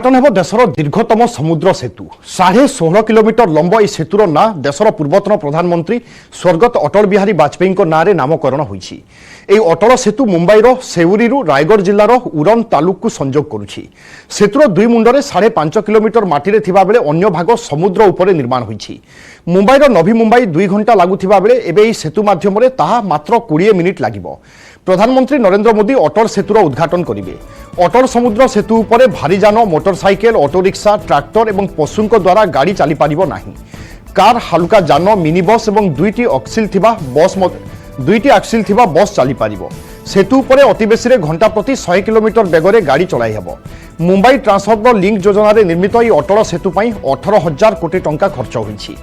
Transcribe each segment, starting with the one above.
उद्घाटन हेब देशर दीर्घतम समुद्र सेतु 16.5 किलोमीटर लंब यह सेतुर ना देशर पूर्वतन प्रधानमंत्री स्वर्गत अटल बिहारी वाजपेयी नाँ नामकरण होइछि। एई अटल सेतु मुंबईर सेउरी रायगढ़ जिलार उरन तालुक को संजोग करुछि। सेतुर दुई मुंडरे 5.5 किलोमीटर माटी थिबा बेले अन्य भाग समुद्र उपरे निर्माण होइछि। मुंबईर नवी मुंबई 2 घंटा लागुथिबा बेले एबे एई सेतु माध्यमरे ताहा मात्र 20 मिनिट लागिबो। प्रधानमंत्री नरेंद्र मोदी अटल सेतुर उद्घाटन करिवे। अटल समुद्र सेतु उपरे भारी जान मोटरसाइकेल ऑटो रिक्शा ट्रैक्टर और पशुंक द्वारा गाड़ी चली पारिबो नाही। कार हल्का जान मिनी बस और दुईटी एक्सिल थिबा बस चली पारिबो। सेतु उपरे अति बेसी घंटा प्रति 100 किलोमीटर बेगरे गाड़ी चलाई हेबो। मुंबई ट्रांस हार्बर लिंक योजना रे निर्मित यह अटल सेतु पई 18,000 कोटी टंका खर्च होइछि।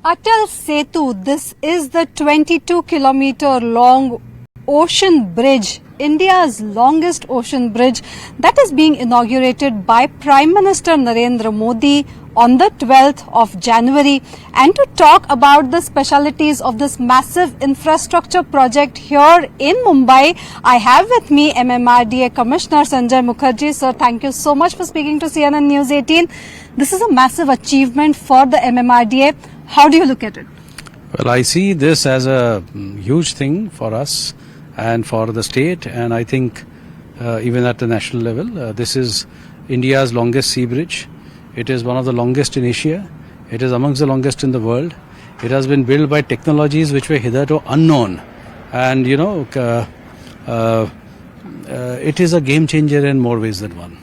Atal Setu, this is the 22-kilometer long ocean bridge, India's longest ocean bridge that is being inaugurated by Prime Minister Narendra Modi on the 12th of January. And to talk about the specialities of this massive infrastructure project here in Mumbai, I have with me MMRDA Commissioner Sanjay Mukherjee. Sir, thank you so much for speaking to CNN News 18. This is a massive achievement for the MMRDA. How do you look at it? Well, I see this as a huge thing for us and for the state, and I think even at the national level, this is India's longest sea bridge. It is one of the longest in Asia. It is amongst the longest in the world. It has been built by technologies which were hitherto unknown, and it is a game changer in more ways than one.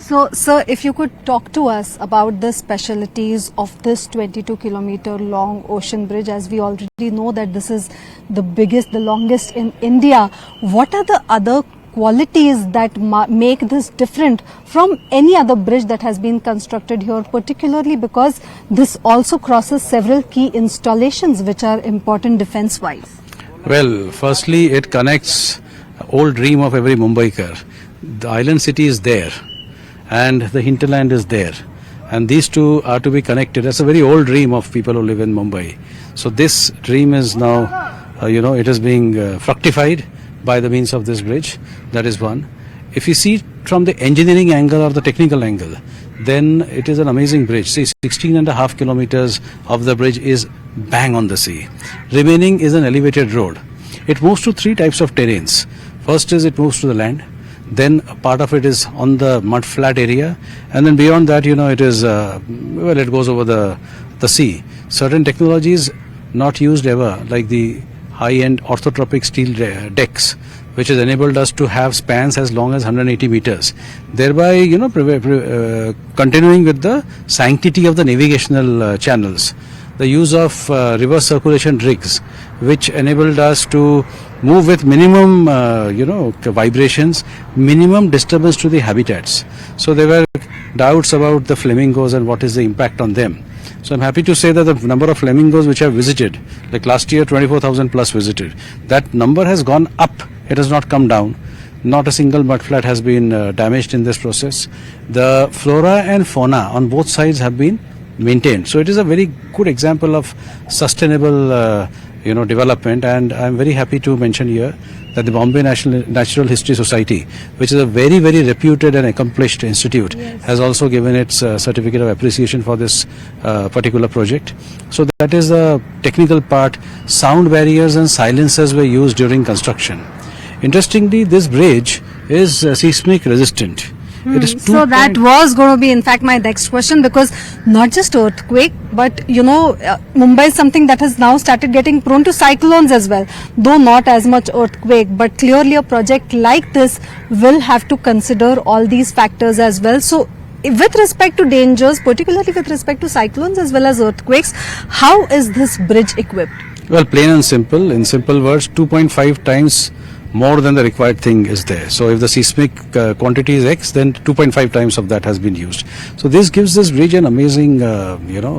So, sir, if you could talk to us about the specialities of this 22-kilometer long ocean bridge, as we already know that this is the biggest, the longest in India. What are the other qualities that make this different from any other bridge that has been constructed here, particularly because this also crosses several key installations which are important defense-wise? Well, firstly, it connects old dream of every Mumbaiker. The island city is there, and the hinterland is there, and these two are to be connected. That's a very old dream of people who live in Mumbai. So this dream is now, it is being fructified by the means of this bridge. That is one. If you see from the engineering angle or the technical angle, then it is an amazing bridge. See, 16.5 kilometers of the bridge is bang on the sea. Remaining is an elevated road. It moves to 3 types of terrains. First is it moves to the land. Then part of it is on the mud flat area, and then beyond that, it is it goes over the sea. Certain technologies not used ever, like the high-end orthotropic steel decks, which has enabled us to have spans as long as 180 meters, thereby continuing with the sanctity of the navigational channels. The use of reverse circulation rigs, which enabled us to move with minimum, vibrations, minimum disturbance to the habitats. So there were doubts about the flamingos and what is the impact on them. So I'm happy to say that the number of flamingos which have visited, like last year 24,000 plus visited, that number has gone up. It has not come down. Not a single mudflat has been damaged in this process. The flora and fauna on both sides have been maintained. So it is a very good example of sustainable development, and I'm very happy to mention here that the Bombay Natural History Society, which is a very, very reputed and accomplished institute, yes, has also given its certificate of appreciation for this particular project. So that is the technical part. Sound barriers and silencers were used during construction. Interestingly, this bridge is seismic resistant. So that was going to be, in fact, my next question, because not just earthquake, but Mumbai is something that has now started getting prone to cyclones as well, though not as much earthquake, but clearly a project like this will have to consider all these factors as well. So with respect to dangers, particularly with respect to cyclones as well as earthquakes, how is this bridge equipped? Well, plain and simple, in simple words, 2.5 times more than the required thing is there. So if the seismic quantity is X, then 2.5 times of that has been used. So this gives this bridge an amazing,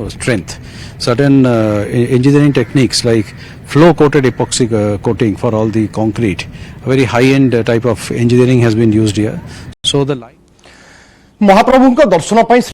strength. Certain engineering techniques like flow-coated epoxy coating for all the concrete, a very high-end type of engineering has been used here. So the light. Mahaprabhu Darshan